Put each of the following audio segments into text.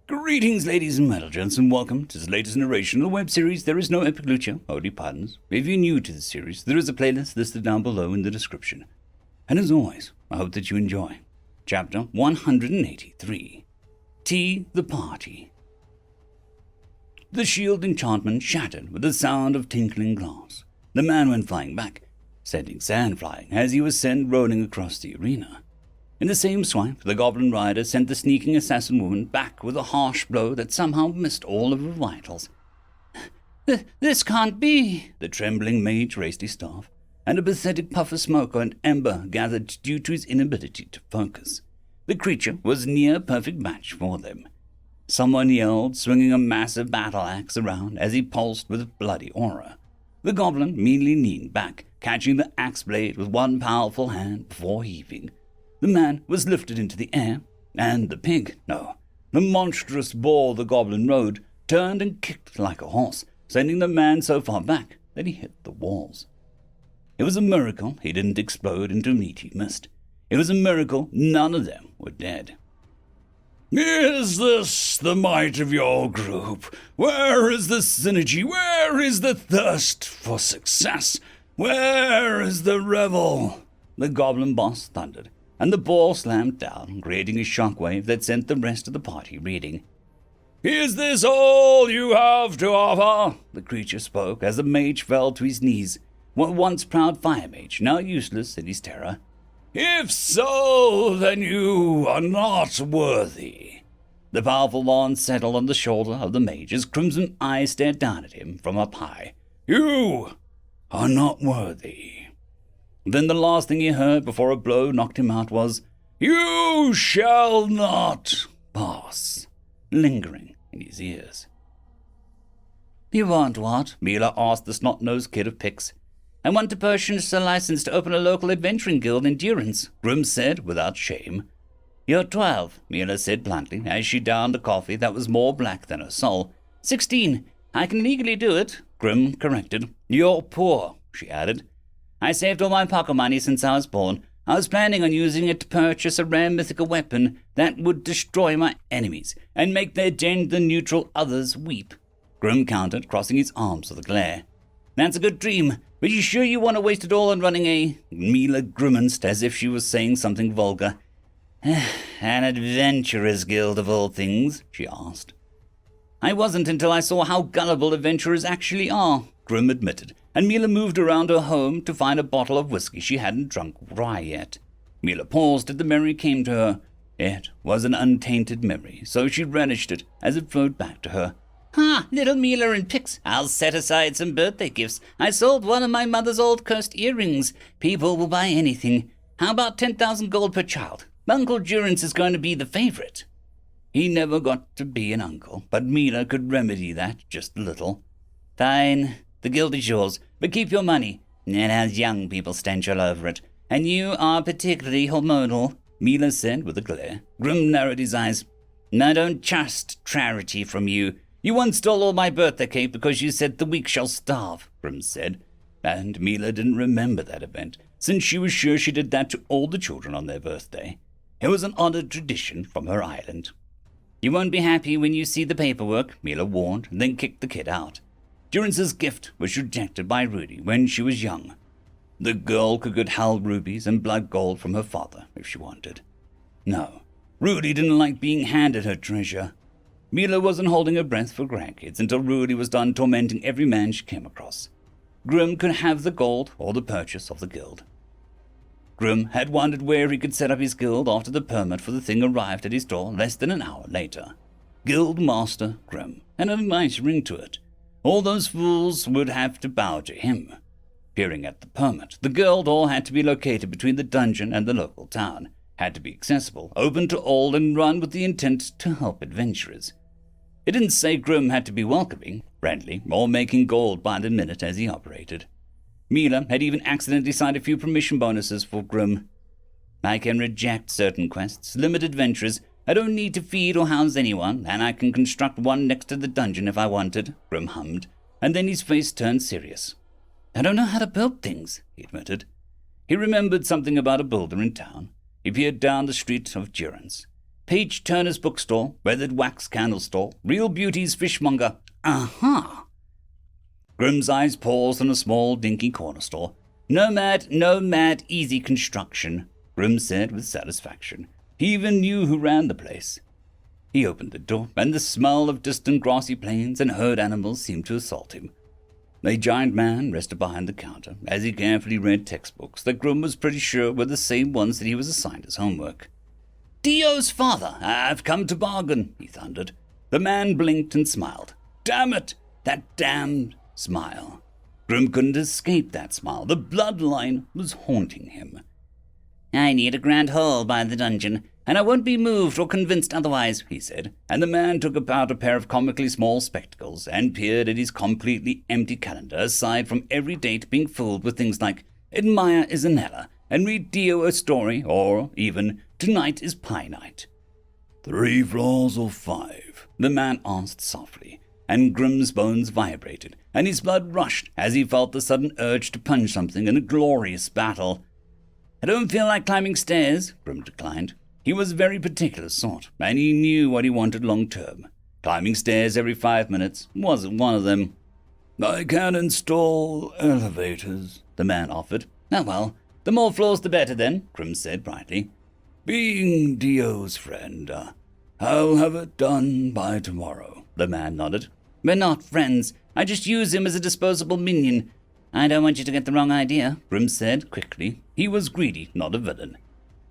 Greetings, ladies and gents, and welcome to the latest narration of the web series There Is No Epic Lucha, only pardons. If you're new to the series, there is a playlist listed down below in the description. And as always, I hope that you enjoy. Chapter 183, Tea the Party. The shield enchantment shattered with the sound of tinkling glass. The man went flying back, sending sand flying as he was sent rolling across the arena. In the same swipe, the goblin rider sent the sneaking assassin woman back with a harsh blow that somehow missed all of her vitals. This can't be! The trembling mage raised his staff, and a pathetic puff of smoke and ember gathered due to his inability to focus. The creature was a near perfect match for them. Someone yelled, swinging a massive battle axe around as he pulsed with a bloody aura. The goblin meanly leaned back, catching the axe blade with one powerful hand before heaving. The man was lifted into the air, and the monstrous boar the goblin rode, turned and kicked like a horse, sending the man so far back that he hit the walls. It was a miracle he didn't explode into meaty mist. It was a miracle none of them were dead. Is this the might of your group? Where is the synergy? Where is the thirst for success? Where is the revel? The goblin boss thundered, and the ball slammed down, creating a shockwave that sent the rest of the party reeling. Is this all you have to offer? The creature spoke as the mage fell to his knees, once proud fire mage, now useless in his terror. If so, then you are not worthy. The powerful wand settled on the shoulder of the mage as crimson eyes stared down at him from up high. You are not worthy. Then the last thing he heard before a blow knocked him out was, "You shall not pass," lingering in his ears. "You want what?" Mila asked the snot-nosed kid of Pix. "I want to purchase a license to open a local adventuring guild in Durance," Grim said without shame. "You're 12, Mila said bluntly as she downed a coffee that was more black than her soul. 16. I can legally do it," Grim corrected. "You're poor," she added. "I saved all my pocket money since I was born. I was planning on using it to purchase a rare mythical weapon that would destroy my enemies and make their gender neutral others weep," Grim countered, crossing his arms with a glare. "That's a good dream, but you sure you want to waste it all on running a—" Mila grimaced as if she was saying something vulgar. "An adventurer's guild of all things?" she asked. "I wasn't until I saw how gullible adventurers actually are," Grim admitted, and Mila moved around her home to find a bottle of whiskey she hadn't drunk dry yet. Mila paused as the memory came to her. It was an untainted memory, so she relished it as it flowed back to her. "Ha, little Mila and Pix, I'll set aside some birthday gifts. I sold one of my mother's old cursed earrings. People will buy anything. How about 10,000 gold per child? Uncle Durance is going to be the favorite." He never got to be an uncle, but Mila could remedy that just a little. "Fine. The guild is yours, but keep your money. It has young people stench all over it. And you are particularly hormonal," Mila said with a glare. Grim narrowed his eyes. "I don't trust charity from you. You once stole all my birthday cake because you said the weak shall starve," Grim said. And Mila didn't remember that event, since she was sure she did that to all the children on their birthday. It was an honoured tradition from her island. "You won't be happy when you see the paperwork," Mila warned, and then kicked the kid out. Durance's gift was rejected by Rudy when she was young. The girl could get Hal rubies and blood gold from her father if she wanted. No, Rudy didn't like being handed her treasure. Mila wasn't holding her breath for grandkids until Rudy was done tormenting every man she came across. Grim could have the gold or the purchase of the guild. Grim had wondered where he could set up his guild after the permit for the thing arrived at his door less than an hour later. Guild Master Grim had a nice ring to it. All those fools would have to bow to him. Peering at the permit, the guild hall had to be located between the dungeon and the local town, had to be accessible, open to all, and run with the intent to help adventurers. It didn't say Grim had to be welcoming, friendly, or making gold by the minute as he operated. Mila had even accidentally signed a few permission bonuses for Grim. "I can reject certain quests, limit adventurers. I don't need to feed or house anyone, and I can construct one next to the dungeon if I wanted," Grim hummed, and then his face turned serious. "I don't know how to build things," he admitted. He remembered something about a builder in town. He peered down the street of Durance. Page Turner's bookstore, weathered wax candle store, Real Beauty's fishmonger. Aha! Grimm's eyes paused on a small, dinky corner store. No mad, easy construction, Grimm said with satisfaction. He even knew who ran the place. He opened the door, and the smell of distant grassy plains and herd animals seemed to assault him. A giant man rested behind the counter as he carefully read textbooks that Grimm was pretty sure were the same ones that he was assigned as homework. Dio's father, I've come to bargain, he thundered. The man blinked and smiled. Damn it, that damned smile. Grimm couldn't escape that smile. The bloodline was haunting him. I need a grand hole by the dungeon, and I won't be moved or convinced otherwise, he said, and the man took out a pair of comically small spectacles and peered at his completely empty calendar, aside from every date being filled with things like admire Isanella and read Dio a story, or even tonight is pie night. 3 floors or 5? The man asked softly, and Grimm's bones vibrated, and his blood rushed as he felt the sudden urge to punch something in a glorious battle. I don't feel like climbing stairs, Grimm declined. He was a very particular sort, and he knew what he wanted long term. Climbing stairs every 5 minutes wasn't one of them. I can install elevators, the man offered. Oh well, the more floors the better then, Grimm said brightly. Being Dio's friend, I'll have it done by tomorrow, the man nodded. We're not friends. I just use him as a disposable minion. I don't want you to get the wrong idea, Grimm said quickly. He was greedy, not a villain.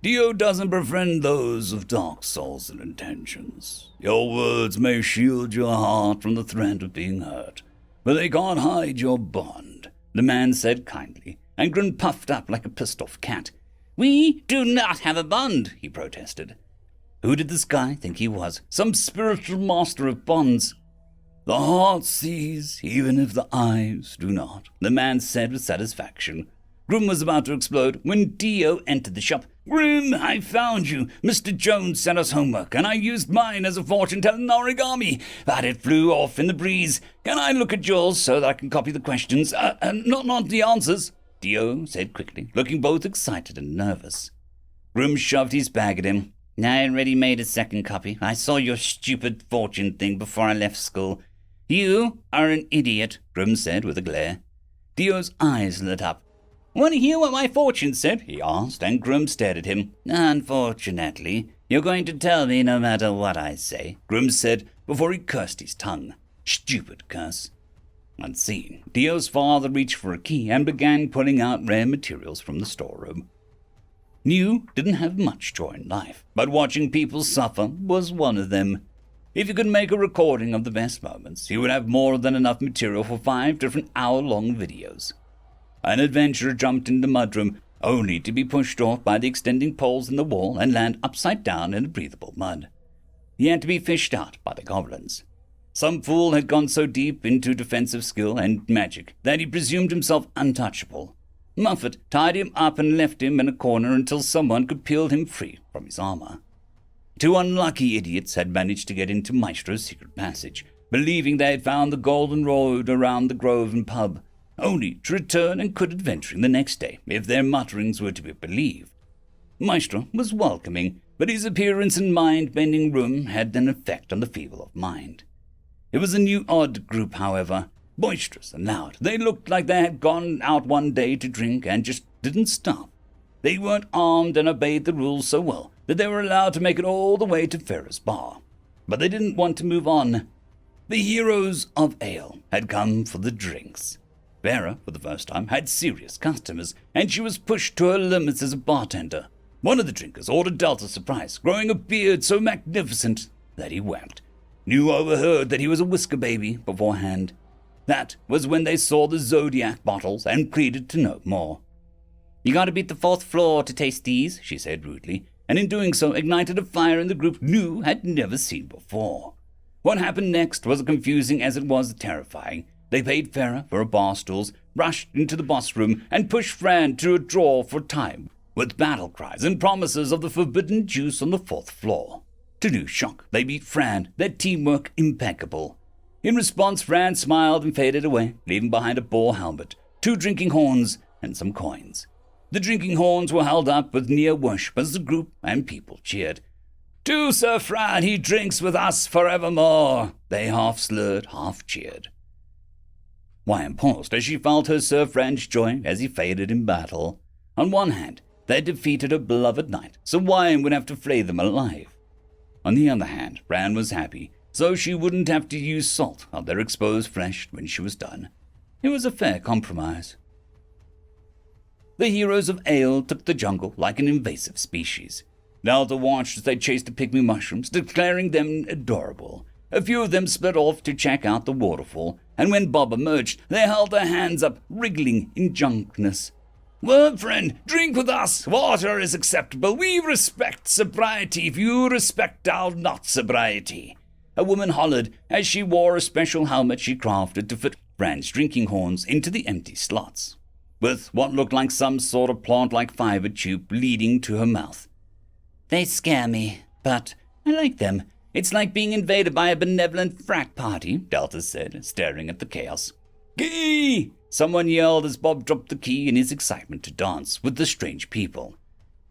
Dio doesn't befriend those of dark souls and intentions. Your words may shield your heart from the threat of being hurt, but they can't hide your bond, the man said kindly, and Grimm puffed up like a pissed-off cat. We do not have a bond, he protested. Who did this guy think he was? Some spiritual master of bonds? The heart sees, even if the eyes do not, the man said with satisfaction. Grimm was about to explode when Dio entered the shop. Grimm, I found you. Mr. Jones sent us homework, and I used mine as a fortune-telling origami, but it flew off in the breeze. Can I look at yours so that I can copy the questions? Not the answers, Dio said quickly, looking both excited and nervous. Grimm shoved his bag at him. I already made a second copy. I saw your stupid fortune thing before I left school. You are an idiot, Grimm said with a glare. Dio's eyes lit up. Want to hear what my fortune said? He asked, and Grimm stared at him. Unfortunately, you're going to tell me no matter what I say, Grimm said before he cursed his tongue. Stupid curse. Unseen, Dio's father reached for a key and began pulling out rare materials from the storeroom. New didn't have much joy in life, but watching people suffer was one of them. If he could make a recording of the best moments, he would have more than enough material for 5 different hour-long videos. An adventurer jumped into the mudroom, only to be pushed off by the extending poles in the wall and land upside down in the breathable mud. He had to be fished out by the goblins. Some fool had gone so deep into defensive skill and magic that he presumed himself untouchable. Muffet tied him up and left him in a corner until someone could peel him free from his armor. 2 unlucky idiots had managed to get into Maestro's secret passage, believing they had found the golden road around the grove and pub, only to return and quit adventuring the next day, if their mutterings were to be believed. Maestro was welcoming, but his appearance and mind-bending room had an effect on the feeble of mind. It was a new odd group, however, boisterous and loud. They looked like they had gone out one day to drink and just didn't stop. They weren't armed and obeyed the rules so well that they were allowed to make it all the way to Farrah's bar. But they didn't want to move on. The heroes of ale had come for the drinks. Farrah, for the first time, had serious customers, and she was pushed to her limits as a bartender. One of the drinkers ordered Delta Surprise, growing a beard so magnificent that he wept. New overheard that he was a whisker baby beforehand. That was when they saw the Zodiac bottles and pleaded to know more. You gotta beat the 4th floor to taste these, she said rudely, and in doing so ignited a fire in the group New had never seen before. What happened next was confusing as it was terrifying. They paid Farrah for a bar stools, rushed into the boss room, and pushed Fran to a drawer for time, with battle cries and promises of the forbidden juice on the 4th floor. To New's shock, they beat Fran, their teamwork impeccable. In response, Fran smiled and faded away, leaving behind a boar helmet, 2 drinking horns, and some coins. The drinking horns were held up with near worship as the group and people cheered. To Sir Fran, he drinks with us forevermore. They half slurred, half cheered. Wyan paused as she felt her Sir Fran's joy as he faded in battle. On one hand, they had defeated a beloved knight, so Wyan would have to flay them alive. On the other hand, Fran was happy, so she wouldn't have to use salt on their exposed flesh when she was done. It was a fair compromise. The heroes of Ale took the jungle like an invasive species. Delta watched as they chased the pygmy mushrooms, declaring them adorable. A few of them split off to check out the waterfall, and when Bob emerged, they held their hands up, wriggling in drunkenness. Well, friend, drink with us. Water is acceptable. We respect sobriety if you respect our not sobriety. A woman hollered as she wore a special helmet she crafted to fit Fran's drinking horns into the empty slots, with what looked like some sort of plant-like fiber tube leading to her mouth. They scare me, but I like them. It's like being invaded by a benevolent frat party, Delta said, staring at the chaos. Key! Someone yelled as Bob dropped the key in his excitement to dance with the strange people.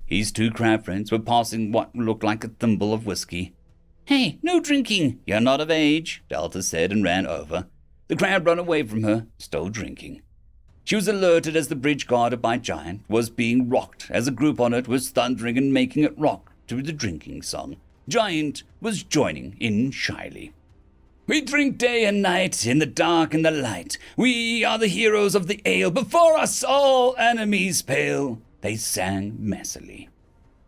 His two crab friends were passing what looked like a thimble of whiskey. Hey, no drinking! You're not of age, Delta said and ran over. The crab ran away from her, still drinking. She was alerted as the bridge guarded by Giant was being rocked as a group on it was thundering and making it rock to the drinking song. Giant was joining in shyly. We drink day and night, in the dark and the light. We are the heroes of the ale. Before us all enemies pale, they sang messily.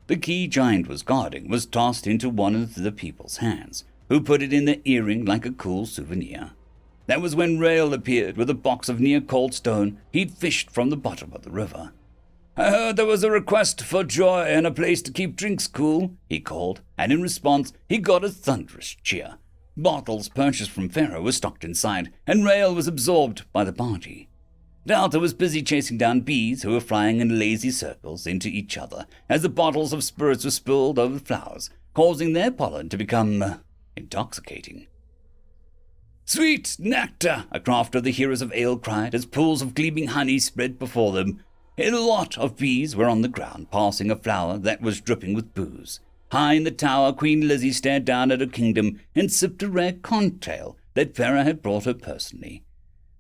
The key Giant was guarding was tossed into one of the people's hands, who put it in their earring like a cool souvenir. That was when Rail appeared with a box of near-cold stone he'd fished from the bottom of the river. I heard there was a request for joy and a place to keep drinks cool, he called, and in response he got a thunderous cheer. Bottles purchased from Pharaoh were stocked inside, and Rail was absorbed by the party. Delta was busy chasing down bees who were flying in lazy circles into each other as the bottles of spirits were spilled over the flowers, causing their pollen to become intoxicating. Sweet nectar, a craft of the heroes of Ale cried as pools of gleaming honey spread before them. A lot of bees were on the ground, passing a flower that was dripping with booze. High in the tower, Queen Lizzie stared down at her kingdom and sipped a rare contrail that Farah had brought her personally.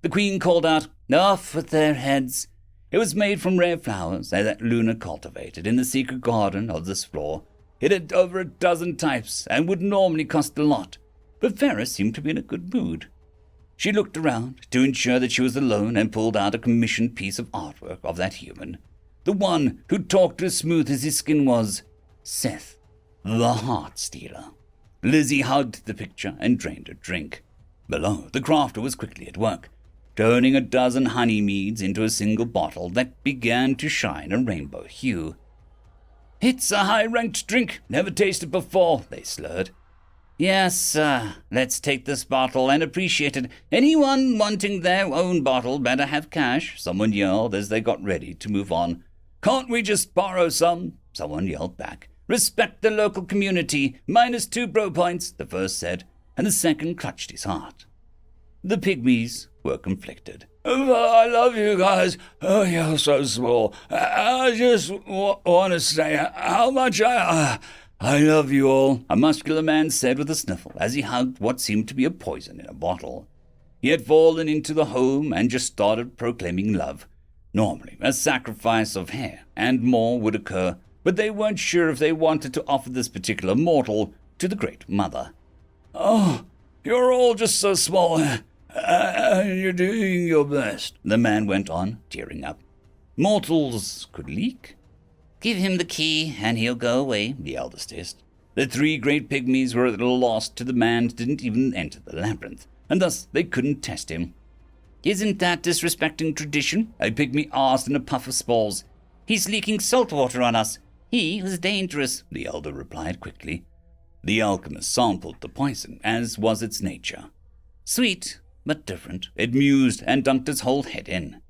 The queen called out, "Off with their heads!" It was made from rare flowers that Luna cultivated in the secret garden of this floor. It had over a dozen types and would normally cost a lot, but Farah seemed to be in a good mood. She looked around to ensure that she was alone and pulled out a commissioned piece of artwork of that human. The one who talked as smooth as his skin was Seth, the Heart Stealer. Lizzie hugged the picture and drained a drink. Below, the crafter was quickly at work, turning a dozen honey meads into a single bottle that began to shine a rainbow hue. "It's a high-ranked drink, never tasted before," they slurred. "Yes, let's take this bottle and appreciate it. Anyone wanting their own bottle better have cash," someone yelled as they got ready to move on. "Can't we just borrow some?" someone yelled back. "Respect the local community. -2 bro points," the first said, and the second clutched his heart. The pygmies were conflicted. "I love you guys. Oh, you're so small. I just want to say how much I love you all," a muscular man said with a sniffle as he hugged what seemed to be a poison in a bottle. He had fallen into the home and just started proclaiming love. Normally, a sacrifice of hair and more would occur, but they weren't sure if they wanted to offer this particular mortal to the Great Mother. "Oh, you're all just so small. You're doing your best," the man went on, tearing up. "Mortals could leak." "Give him the key, and he'll go away," the eldest hissed. The three great pygmies were at a loss to the man who didn't even enter the labyrinth, and thus they couldn't test him. "Isn't that disrespecting tradition?" a pygmy asked in a puff of spores. "He's leaking salt water on us. He was dangerous," the elder replied quickly. The alchemist sampled the poison, as was its nature. Sweet, but different, it mused and dunked its whole head in.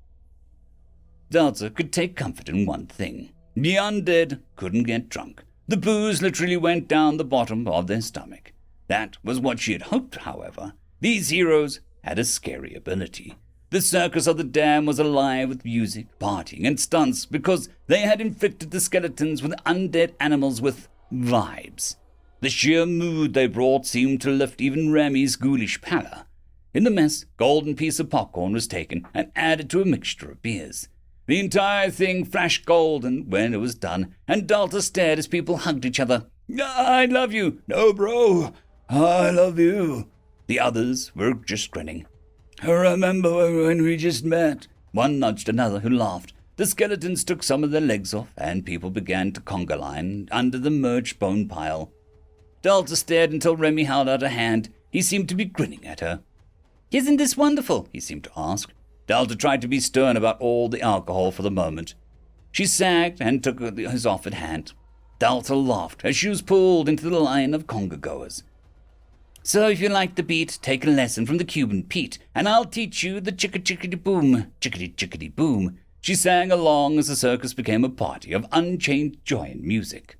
Delta could take comfort in one thing. The undead couldn't get drunk. The booze literally went down the bottom of their stomach. That was what she had hoped, however. These heroes had a scary ability. The circus of the dam was alive with music, partying, and stunts because they had infected the skeletons with undead animals with vibes. The sheer mood they brought seemed to lift even Remy's ghoulish pallor. In the mess, golden piece of popcorn was taken and added to a mixture of beers. The entire thing flashed golden when it was done, and Delta stared as people hugged each other. I love you. No, bro. I love you. The others were just grinning. Remember when we just met? One nudged another, who laughed. The skeletons took some of their legs off, and people began to conga line under the merged bone pile. Delta stared until Remy held out a hand. He seemed to be grinning at her. "Isn't this wonderful?" he seemed to ask. Delta tried to be stern about all the alcohol for the moment. She sagged and took his offered hand. Delta laughed as she was pulled into the line of conga-goers. "So if you like the beat, take a lesson from the Cuban Pete, and I'll teach you the chicka-chickity-boom, chickity-chickity-boom." She sang along as the circus became a party of unchained joy and music.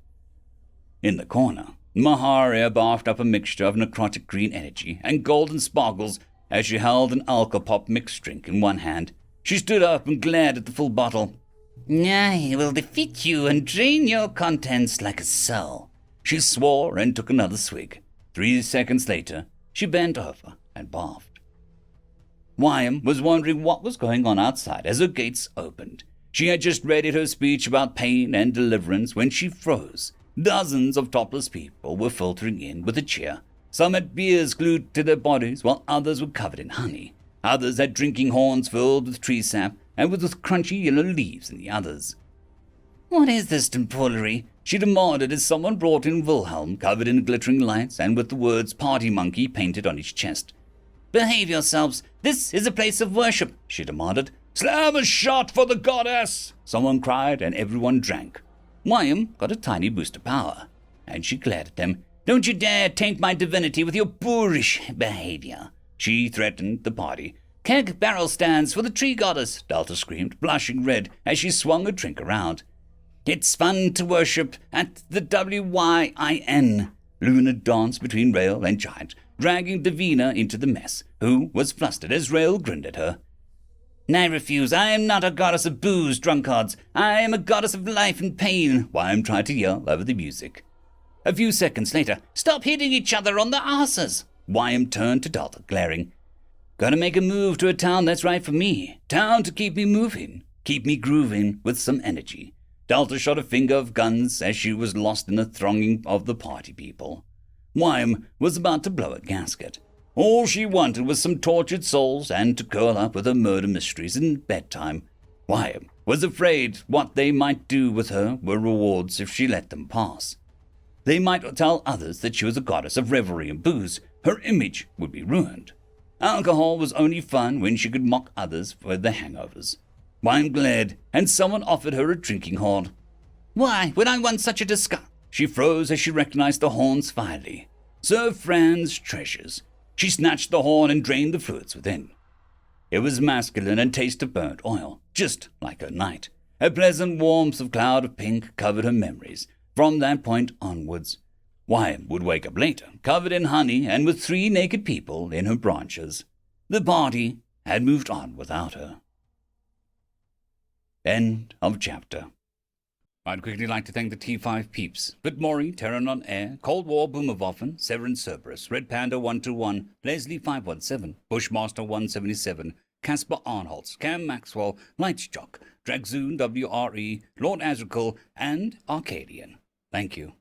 In the corner, Maharia barfed up a mixture of necrotic green energy and golden sparkles as she held an alcopop mixed drink in one hand. She stood up and glared at the full bottle. "I will defeat you and drain your contents like a soul," she swore and took another swig. 3 seconds later, she bent over and barfed. Wyam was wondering what was going on outside as her gates opened. She had just readied her speech about pain and deliverance when she froze. Dozens of topless people were filtering in with a cheer. Some had beers glued to their bodies, while others were covered in honey. Others had drinking horns filled with tree sap, and with crunchy yellow leaves in the others. "What is this tomfoolery?" she demanded as someone brought in Wilhelm, covered in glittering lights and with the words "Party Monkey" painted on his chest. "Behave yourselves. This is a place of worship," she demanded. "Slam a shot for the goddess!" someone cried, and everyone drank. Wyam got a tiny boost of power, and she glared at them. "Don't you dare taint my divinity with your boorish behavior," she threatened the party. "Keg barrel stands for the tree goddess," Delta screamed, blushing red as she swung her drink around. "It's fun to worship at the WYIN." Luna danced between Rail and Giant, dragging Davina into the mess, who was flustered as Rail grinned at her. "I refuse. I am not a goddess of booze, drunkards. I am a goddess of life and pain," Wyam tried to yell over the music. A few seconds later, "Stop hitting each other on the arses!" Wyam turned to Delta, glaring. "Gotta make a move to a town that's right for me. Town to keep me moving, keep me grooving with some energy." Delta shot a finger of guns as she was lost in the thronging of the party people. Wyam was about to blow a gasket. All she wanted was some tortured souls and to curl up with her murder mysteries in bedtime. Wyam was afraid what they might do with her were rewards if she let them pass. They might tell others that she was a goddess of revelry and booze. Her image would be ruined. Alcohol was only fun when she could mock others for their hangovers. Wyam glared, and someone offered her a drinking horn. "Why would I want such a disgust?" She froze as she recognized the horns finally. Sir Fran's treasures. She snatched the horn and drained the fluids within. It was masculine and tasted of burnt oil, just like her night. A pleasant warmth of cloud of pink covered her memories. From that point onwards, Wyam would wake up later, covered in honey and with 3 naked people in her branches. The party had moved on without her. End of chapter. I'd quickly like to thank the T5 peeps: Bitmori, Terran on Air, Cold War Boomerwaffen, Severin Cerberus, Red Panda 121, Leslie 517, Bushmaster 177, Caspar Arnholtz, Cam Maxwell, Lightsjock, Dragzoon WRE, Lord Azrakal, and Arcadian. Thank you.